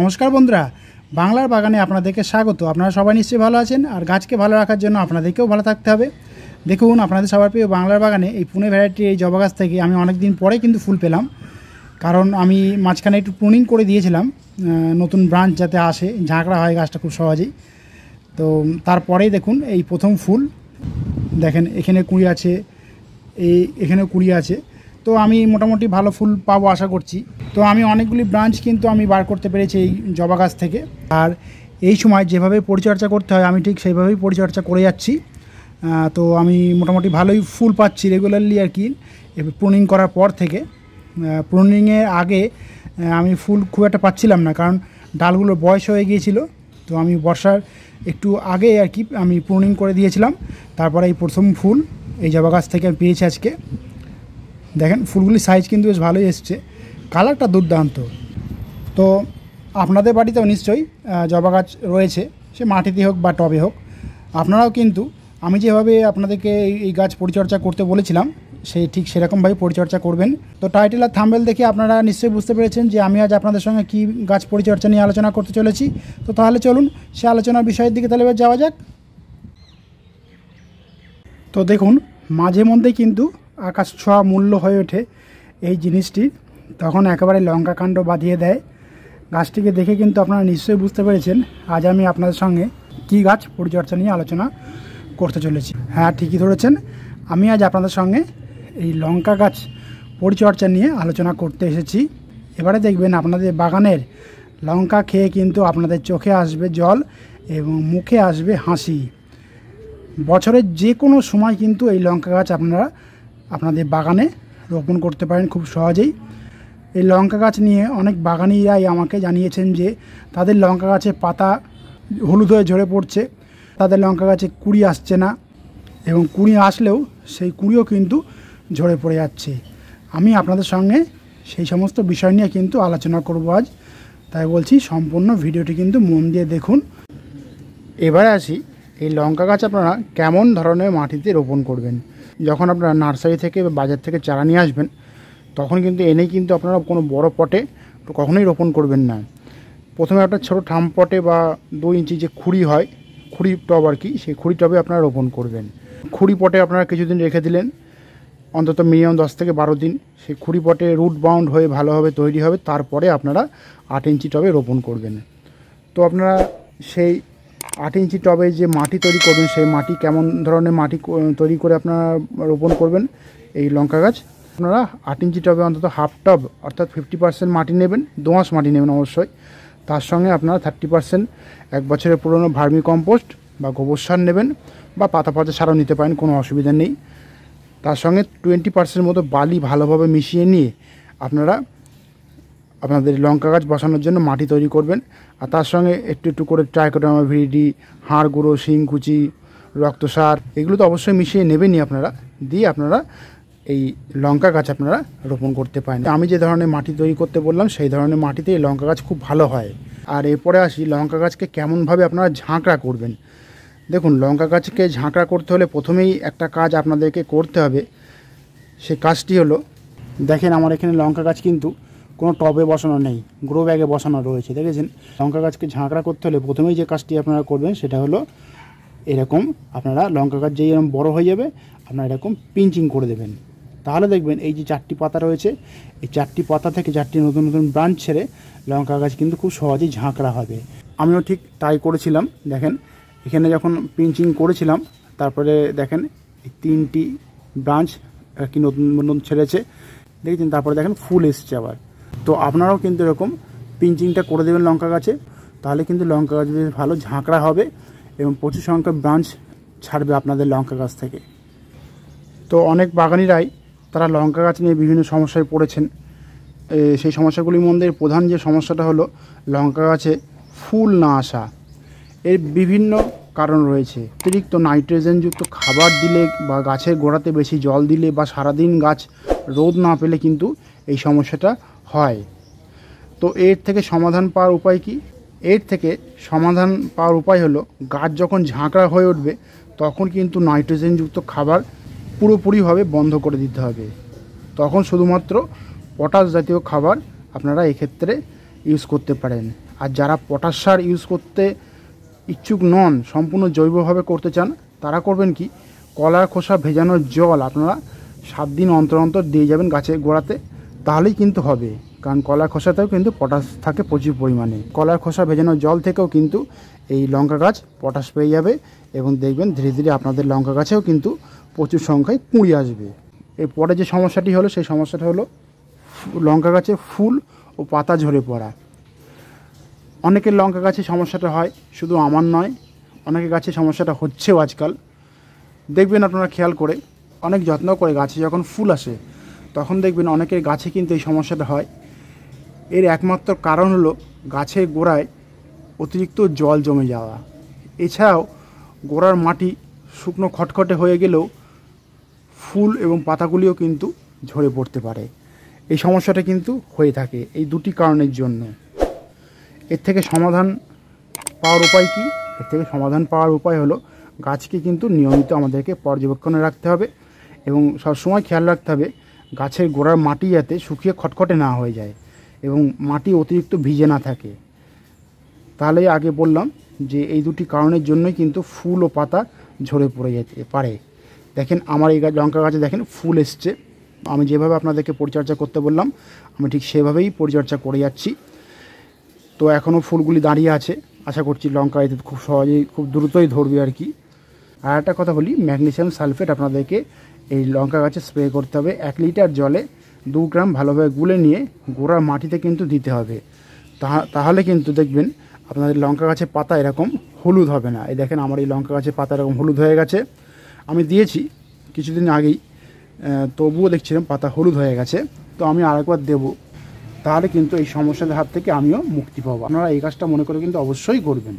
নমস্কার বন্ধুরা, বাংলার বাগানে আপনাদেরকে স্বাগত। আপনারা সবাই নিশ্চয়ই ভালো আছেন, আর গাছকে ভালো রাখার জন্য আপনাদেরকেও ভালো থাকতে হবে। দেখুন, আপনাদের সবার প্রিয় বাংলার বাগানে এই পুনে ভ্যারাইটির এই জবা গাছ থেকে আমি অনেক দিন পরে কিন্তু ফুল পেলাম, কারণ আমি মাঝখানে একটু প্রুনিং করে দিয়েছিলাম নতুন ব্রাঞ্চ যাতে আসে, ঝাঁকড়া হয় গাছটা খুব সহজেই। তো তারপরেই দেখুন এই প্রথম ফুল, দেখেন এখানে কুড়ি আছে, এখানে কুড়ি আছে। তো আমি মোটামুটি ভালো ফুল পাবো আশা করছি। তো আমি অনেকগুলি ব্রাঞ্চ কিন্তু আমি বার করতে পেরেছি এই জবা গাছ থেকে, আর এই সময় যেভাবে পরিচর্যা করতে হয় আমি ঠিক সেইভাবেই পরিচর্যা করে যাচ্ছি। তো আমি মোটামুটি ভালোই ফুল পাচ্ছি রেগুলারলি আর কি। প্রুনিং করার পর থেকে, প্রুনিংয়ের আগে আমি ফুল খুব একটা পাচ্ছিলাম না, কারণ ডালগুলো বয়স হয়ে গিয়েছিল। তো আমি বর্ষার একটু আগে আর কি আমি প্রুনিং করে দিয়েছিলাম। তারপরে এই প্রথম ফুল এই জবা গাছ থেকে আমি পেয়েছি আজকে। দেখেন ফুলগুলির সাইজ কিন্তু বেশ ভালোই এসছে, কালারটা দুর্দান্ত। তো আপনাদের বাড়িতেও নিশ্চয়ই জবা গাছ রয়েছে, সে মাটিতে হোক বা টবে হোক। আপনারাও কিন্তু আমি যেভাবে আপনাদেরকে এই গাছ পরিচর্যা করতে বলেছিলাম সেই ঠিক সেরকমভাবে পরিচর্যা করবেন। তো টাইটেল আর থাম্বনেল দেখে আপনারা নিশ্চয়ই বুঝতে পেরেছেন যে আমি আজ আপনাদের সঙ্গে কী গাছ পরিচর্যা নিয়ে আলোচনা করতে চলেছি। তো তাহলে চলুন সে আলোচনার বিষয়ের দিকে তাহলে এবার যাওয়া যাক। তো দেখুন, মাঝে মধ্যে কিন্তু আকাশ ছোঁয়া মূল্য হয়ে ওঠে এই জিনিসটি, তখন একেবারে লঙ্কা কাণ্ড বাঁধিয়ে দেয়। গাছটিকে দেখে কিন্তু আপনারা নিশ্চয়ই বুঝতে পেরেছেন আজ আমি আপনাদের সঙ্গে কী গাছ পরিচর্যা নিয়ে আলোচনা করতে চলেছি। হ্যাঁ, ঠিকই ধরেছেন, আমি আজ আপনাদের সঙ্গে এই লঙ্কা গাছ পরিচর্যা নিয়ে আলোচনা করতে এসেছি। এবারে দেখবেন আপনাদের বাগানের লঙ্কা খেয়ে কিন্তু আপনাদের চোখে আসবে জল এবং মুখে আসবে হাসি। বছরের যে কোনো সময় কিন্তু এই লঙ্কা গাছ আপনারা আপনাদের বাগানে রোপণ করতে পারেন খুব সহজেই। এই লঙ্কা গাছ নিয়ে অনেক বাগানিরাই আমাকে জানিয়েছেন যে তাদের লঙ্কা গাছে পাতা হলুদ হয়ে ঝরে পড়ছে, তাদের লঙ্কা গাছে কুঁড়ি আসছে না, এবং কুঁড়ি আসলেও সেই কুঁড়িও কিন্তু ঝরে পড়ে যাচ্ছে। আমি আপনাদের সঙ্গে সেই সমস্ত বিষয় নিয়ে কিন্তু আলোচনা করব আজ, তাই বলছি সম্পূর্ণ ভিডিওটি কিন্তু মন দিয়ে দেখুন। এবারে আসি, এই লঙ্কা গাছ আপনারা কেমন ধরনের মাটিতে রোপণ করবেন। যখন আপনারা নার্সারি থেকে বা বাজার থেকে চারা নিয়ে আসবেন তখন কিন্তু এনেই কিন্তু আপনারা কোনো বড় পটে কখনোই রোপণ করবেন না। প্রথমে একটা ছোটো ঠাম পটে বা 2 ইঞ্চি যে খুঁড়ি হয়, খুঁড়ি টব আর কি, সেই খুঁড়ি টবে আপনারা রোপণ করবেন। খুঁড়ি পটে আপনারা কিছুদিন রেখে দিলেন, অন্তত মিনিমাম 10 থেকে 12 দিন। সেই খুঁড়ি পটে রুট বাউন্ড হয়ে ভালোভাবে তৈরি হবে, তারপরে আপনারা 8 ইঞ্চি টবে রোপণ করবেন। তো আপনারা সেই 8 ইঞ্চি টবে যে মাটি তৈরি করবেন, সেই মাটি কেমন ধরনের মাটি তৈরি করে আপনারা রোপণ করবেন এই লঙ্কা গাছ। আপনারা 8 ইঞ্চি টবে অন্তত হাফ টব অর্থাৎ 50% মাটি নেবেন, দোআঁশ মাটি নেবেন অবশ্যই। তার সঙ্গে আপনারা 30% 1 বছরের পুরনো ভার্মি কম্পোস্ট বা গোবর সার নেবেন, বা পাতা পচা সারও নিতে পারেন, কোনো অসুবিধা নেই। তার সঙ্গে 20% মতো বালি ভালোভাবে মিশিয়ে নিয়ে আপনারা আপনাদের লঙ্কা গাছ বসানোর জন্য মাটি তৈরি করবেন। আর তার সঙ্গে একটু একটু করে ট্রাইকোডার্মা ভিরিডি, হাড় গুঁড়ো, শিংকুচি, রক্ত সার এগুলো তো অবশ্যই মিশিয়ে নেবেনই আপনারা। দিয়ে আপনারা এই লঙ্কা গাছ আপনারা রোপণ করতে পারেন। আমি যে ধরনের মাটি তৈরি করতে বললাম সেই ধরনের মাটিতে এই লঙ্কা গাছ খুব ভালো হয়। আর এরপরে আসি, লঙ্কা গাছকে কেমনভাবে আপনারা ঝাঁকড়া করবেন। দেখুন, লঙ্কা গাছকে ঝাঁকড়া করতে হলে প্রথমেই একটা কাজ আপনাদেরকে করতে হবে। সেই কাজটি হলো, দেখেন আমার এখানে লঙ্কা গাছ কিন্তু কোনো টবে বসানো নেই, গ্রো ব্যাগে বসানো রয়েছে, দেখেছেন। লঙ্কা গাছকে ঝাঁকড়া করতে হলে প্রথমেই যে কাজটি আপনারা করবেন সেটা হলো এরকম, আপনারা লঙ্কা গাছ যেই এরকম বড়ো হয়ে যাবে আপনারা এরকম পিঞ্চিং করে দেবেন। তাহলে দেখবেন এই যে 4টি পাতা রয়েছে, এই 4টি পাতা থেকে 4টি নতুন নতুন ব্রাঞ্চ ছেড়ে লঙ্কা গাছ কিন্তু খুব সহজেই ঝাঁকড়া হবে। আমিও ঠিক তাই করেছিলাম। দেখেন এখানে যখন পিঞ্চিং করেছিলাম, তারপরে দেখেন এই 3টি ব্রাঞ্চ আর কি নতুন নতুন ছেড়েছে, দেখেছেন। তারপরে দেখেন ফুল এসছে আবার। তো আপনারাও কিন্তু এরকম পিঞ্চিংটা করে দেবেন লঙ্কা গাছে, তাহলে কিন্তু লঙ্কা গাছ বেশ ভালো ঝাঁকড়া হবে এবং প্রচুর সংখ্যক ব্রাঞ্চ ছাড়বে আপনাদের লঙ্কা গাছ থেকে। তো অনেক বাগানিরাই তারা লঙ্কা গাছ নিয়ে বিভিন্ন সমস্যায় পড়েছেন। সেই সমস্যাগুলির মধ্যে প্রধান যে সমস্যাটা হলো লঙ্কা গাছে ফুল না আসা। এর বিভিন্ন কারণ রয়েছে। অতিরিক্ত নাইট্রোজেনযুক্ত খাবার দিলে বা গাছের গোড়াতে বেশি জল দিলে বা সারাদিন গাছ রোদ না পেলে কিন্তু এই সমস্যাটা হয়। তো এর থেকে সমাধান পাওয়ার উপায় কি? এর থেকে সমাধান পাওয়ার উপায় হলো, গাছ যখন ঝাঁকড়া হয়ে উঠবে তখন কিন্তু নাইট্রোজেনযুক্ত খাবার পুরোপুরিভাবে বন্ধ করে দিতে হবে। তখন শুধুমাত্র পটাশ জাতীয় খাবার আপনারা এক্ষেত্রে ইউজ করতে পারেন। আর যারা পটাশ সার ইউজ করতে ইচ্ছুক নন, সম্পূর্ণ জৈবভাবে করতে চান, তারা করবেন কি, কলার খোসা ভেজানোর জল আপনারা 7 দিন অন্তর অন্তর দিয়ে যাবেন গাছের গোড়াতে, তাহলেই কিন্তু হবে। কারণ কলার খোসাতেও কিন্তু পটাশ থাকে প্রচুর পরিমাণে। কলার খোসা ভেজানোর জল থেকেও কিন্তু এই লঙ্কা গাছ পটাশ পেয়ে যাবে এবং দেখবেন ধীরে ধীরে আপনাদের লঙ্কা গাছেও কিন্তু প্রচুর সংখ্যায় কুঁড়ি আসবে। এরপরে যে সমস্যাটি হলো, সেই সমস্যাটা হলো লঙ্কা গাছে ফুল ও পাতা ঝরে পড়া। অনেকের লঙ্কা গাছে সমস্যাটা হয়, শুধু আমার নয়, অনেকের গাছে সমস্যাটা হচ্ছেও আজকাল। দেখবেন আপনারা খেয়াল করে, অনেক যত্ন করে গাছে যখন ফুল আসে তখন দেখবেন অনেকের গাছে কিন্তু এই সমস্যাটা হয়। এর একমাত্র কারণ হলো গাছের গোড়ায় অতিরিক্ত জল জমে যাওয়া। এছাড়াও গোড়ার মাটি শুকনো খটখটে হয়ে গেলেও ফুল এবং পাতাগুলিও কিন্তু ঝরে পড়তে পারে। এই সমস্যাটা কিন্তু হয়ে থাকে এই দুটি কারণের জন্য। এর থেকে সমাধান পাওয়ার উপায় কি? এর থেকে সমাধান পাওয়ার উপায় হলো গাছকে কিন্তু নিয়মিত আমাদেরকে পর্যবেক্ষণে রাখতে হবে এবং সবসময় খেয়াল রাখতে হবে গাছের গোড়ার মাটি যাতে শুকিয়ে খটখটে না হয়ে যায় এবং মাটি অতিরিক্ত ভিজে না থাকে। তাহলে আগে বললাম যে এই দুটি কারণের জন্যই কিন্তু ফুল ও পাতা ঝরে পড়ে যেতে পারে। দেখেন আমার এই লঙ্কা গাছে দেখেন ফুল এসছে। আমি যেভাবে আপনাদেরকে পরিচর্যা করতে বললাম আমি ঠিক সেভাবেই পরিচর্যা করে যাচ্ছি। তো এখনও ফুলগুলি দাঁড়িয়ে আছে, আশা করছি লঙ্কা এতে খুব সহজেই খুব দ্রুতই ধরবে আর কি। আর একটা কথা বলি, ম্যাগনেসিয়াম সালফেট আপনাদেরকে এই লঙ্কা গাছে স্প্রে করতে হবে। 1 লিটার জলে 2 গ্রাম ভালোভাবে গুলে নিয়ে গোড়ার মাটিতে কিন্তু দিতে হবে। তাহলে কিন্তু দেখবেন আপনাদের লঙ্কা গাছের পাতা এরকম হলুদ হবে না। এই দেখেন আমার এই লঙ্কা গাছের পাতা এরকম হলুদ হয়ে গেছে। আমি দিয়েছি কিছুদিন আগেই, তবুও দেখছিলাম পাতা হলুদ হয়ে গেছে। তো আমি আরেকবার দেবো, তাহলে কিন্তু এই সমস্যার হাত থেকে আমিও মুক্তি পাবো। আপনারা এই কাজটা মনে করে কিন্তু অবশ্যই করবেন।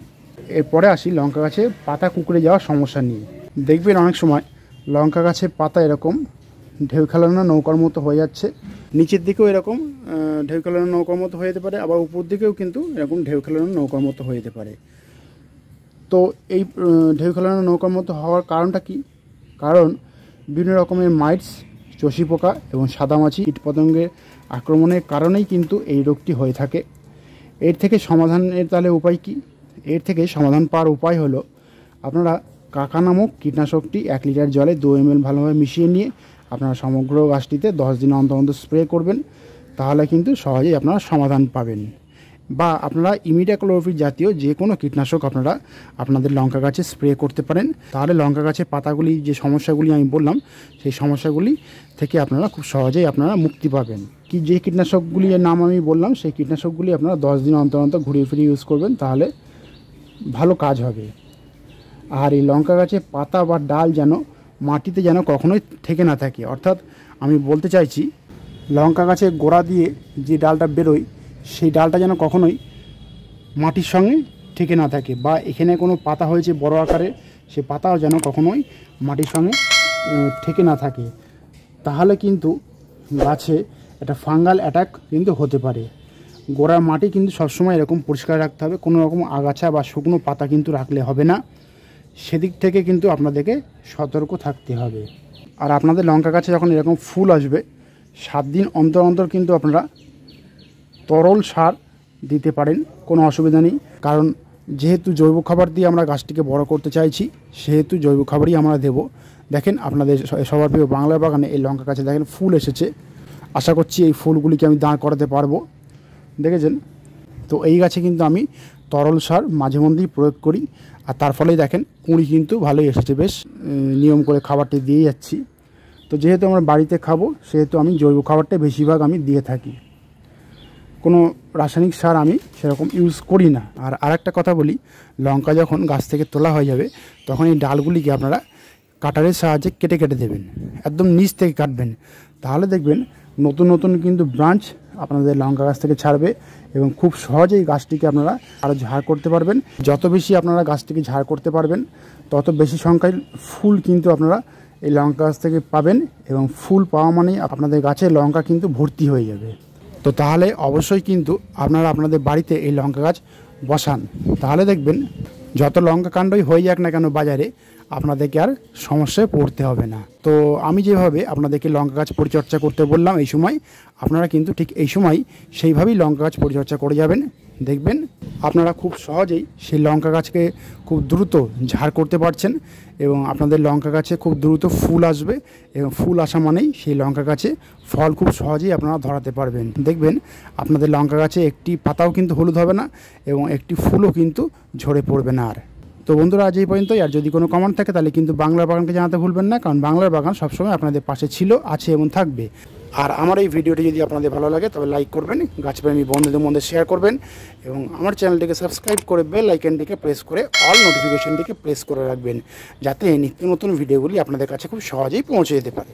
এরপরে আসি লঙ্কা গাছে পাতা কুঁকড়ে যাওয়ার সমস্যা নিয়ে। দেখবেন অনেক সময় লঙ্কা গাছের পাতা এরকম ঢেউ খেলানো নৌকার মতো হয়ে যাচ্ছে, নিচের দিকেও এরকম ঢেউ খেলানো নৌকার মতো হয়ে যেতে পারে, আবার উপর দিকেও কিন্তু এরকম ঢেউ খেলানো নৌকার মতো হয়ে যেতে পারে। তো এই ঢেউ খেলানো নৌকার মতো হওয়ার কারণটা কি? কারণ বিভিন্ন রকমের মাইটস, চষি পোকা এবং সাদামাছি কীটপতঙ্গের আক্রমণের কারণেই কিন্তু এই রোগটি হয়ে থাকে। এর থেকে সমাধানের তাহলে উপায় কি? এর থেকে সমাধান পাওয়ার উপায় হলো আপনারা কাকা নামক কীটনাশকটি 1 লিটার জলে 2 ml ভালোভাবে মিশিয়ে নিয়ে আপনারা সমগ্র গাছটিতে 10 দিন অন্তর অন্তর স্প্রে করবেন। তাহলে কিন্তু সহজেই আপনারা সমাধান পাবেন। বা আপনারা ইমিডাক্লোরোপিড জাতীয় যে কোনো কীটনাশক আপনারা আপনাদের লঙ্কা গাছে স্প্রে করতে পারেন। তাহলে লঙ্কা গাছের পাতাগুলি যে সমস্যাগুলি আমি বললাম সেই সমস্যাগুলি থেকে আপনারা খুব সহজেই আপনারা মুক্তি পাবেন। যে কীটনাশকগুলির নাম আমি বললাম সেই কীটনাশকগুলি আপনারা 10 দিন অন্তর অন্তর ঘুরিয়ে ফিরিয়ে ইউজ করবেন, তাহলে ভালো কাজ হবে। আর এই লঙ্কা গাছের পাতা বা ডাল যেন মাটিতে যেন কখনোই থেকে না থাকে। অর্থাৎ আমি বলতে চাইছি লঙ্কা গাছের গোড়া দিয়ে যে ডালটা বেরোয় সেই ডালটা যেন কখনোই মাটির সঙ্গে ঠেকে না থাকে, বা এখানে কোনো পাতা হয়েছে বড় আকারে সে পাতাও যেন কখনোই মাটির সঙ্গে ঠেকে না থাকে। তাহলে কিন্তু গাছে একটা ফাঙ্গাল অ্যাটাক কিন্তু হতে পারে। গোড়ার মাটি কিন্তু সবসময় এরকম পরিষ্কার রাখতে হবে, কোনো রকম আগাছা বা শুকনো পাতা কিন্তু রাখলে হবে না। সেদিক থেকে কিন্তু আপনাদেরকে সতর্ক থাকতে হবে। আর আপনাদের লঙ্কা গাছে যখন এরকম ফুল আসবে 7 দিন অন্তর অন্তর কিন্তু আপনারা তরল সার দিতে পারেন, কোনো অসুবিধা নেই। কারণ যেহেতু জৈব খাবার দিয়ে আমরা গাছটিকে বড় করতে চাইছি সেহেতু জৈব খাবারই আমরা দেব। দেখেন আপনাদের সবার প্রিয় বাংলার বাগানে এই লঙ্কা গাছে দেখেন ফুল এসেছে। আশা করছি এই ফুলগুলিকে আমি দাঁড় করাতে পারবো। দেখেছেন তো এই গাছে কিন্তু আমি তরল সার মাঝে মধ্যেই প্রয়োগ করি, আর তার ফলেই দেখেন কুঁড়ি কিন্তু ভালোই এসেছে। বেশ নিয়ম করে খাবারটি দিয়ে যাচ্ছি। তো যেহেতু আমরা বাড়িতে খাবো সেহেতু আমি জৈব খাবারটাই বেশিরভাগ আমি দিয়ে থাকি, কোনো রাসায়নিক সার আমি সেরকম ইউজ করি না। আর আরেকটা কথা বলি, লঙ্কা যখন গাছ থেকে তোলা হয়ে যাবে তখন এই ডালগুলিকে আপনারা কাটারের সাহায্যে কেটে কেটে দেবেন, একদম নিচ থেকে কাটবেন। তাহলে দেখবেন নতুন নতুন কিন্তু ব্রাঞ্চ আপনাদের লঙ্কা গাছ থেকে ছাড়বে এবং খুব সহজেই গাছটিকে আপনারা আরও ঝাড় করতে পারবেন। যত বেশি আপনারা গাছটিকে ঝাড় করতে পারবেন তত বেশি সংখ্যায় ফুল কিন্তু আপনারা এই লঙ্কা গাছ থেকে পাবেন, এবং ফুল পাওয়া মানেই আপনাদের গাছে লঙ্কা কিন্তু ভর্তি হয়ে যাবে। তো তাহলে অবশ্যই কিন্তু আপনারা আপনাদের বাড়িতে এই লঙ্কা গাছ বসান, তাহলে দেখবেন যত লঙ্কা কাণ্ডই হয়ে যাক না কেন বাজারে আপনাদেরকে আর সমস্যায় পড়তে হবে না। তো আমি যেভাবে আপনাদেরকে লঙ্কা গাছ পরিচর্যা করতে বললাম এই সময়, আপনারা কিন্তু ঠিক এই সময় সেইভাবেই লঙ্কা গাছ পরিচর্যা করে যাবেন। দেখবেন আপনারা খুব সহজেই সেই লঙ্কা গাছকে খুব দ্রুত ঝাড় করতে পারছেন এবং আপনাদের লঙ্কা গাছে খুব দ্রুত ফুল আসবে এবং ফুল আসা মানেই সেই লঙ্কা গাছে ফল খুব সহজেই আপনারা ধরাতে পারবেন। দেখবেন আপনাদের লঙ্কা গাছে একটি পাতাও কিন্তু হলুদ হবে না এবং একটি ফুলও কিন্তু ঝরে পড়বে না। আর তো বন্ধুরা আজ এই পর্যন্তই। আর যদি কোনো কমেন্ট থাকে তাহলে কিন্তু বাংলার বাগানকে জানাতে ভুলবেন না, কারণ বাংলার বাগান সবসময় আপনাদের পাশে ছিল, আছে এবং থাকবে। আর আমার এই ভিডিওটি যদি আপনাদের ভালো লাগে তবে লাইক করবেন, গাছপ্রেমী বন্ধুদের মধ্যে শেয়ার করবেন এবং আমার চ্যানেলটিকে সাবস্ক্রাইব করে বেল আইকনটিকে প্রেস করে অল নোটিফিকেশনটিকে প্রেস করে রাখবেন, যাতে নিত্য নতুন ভিডিওগুলি আপনাদের কাছে খুব সহজেই পৌঁছে যেতে পারে।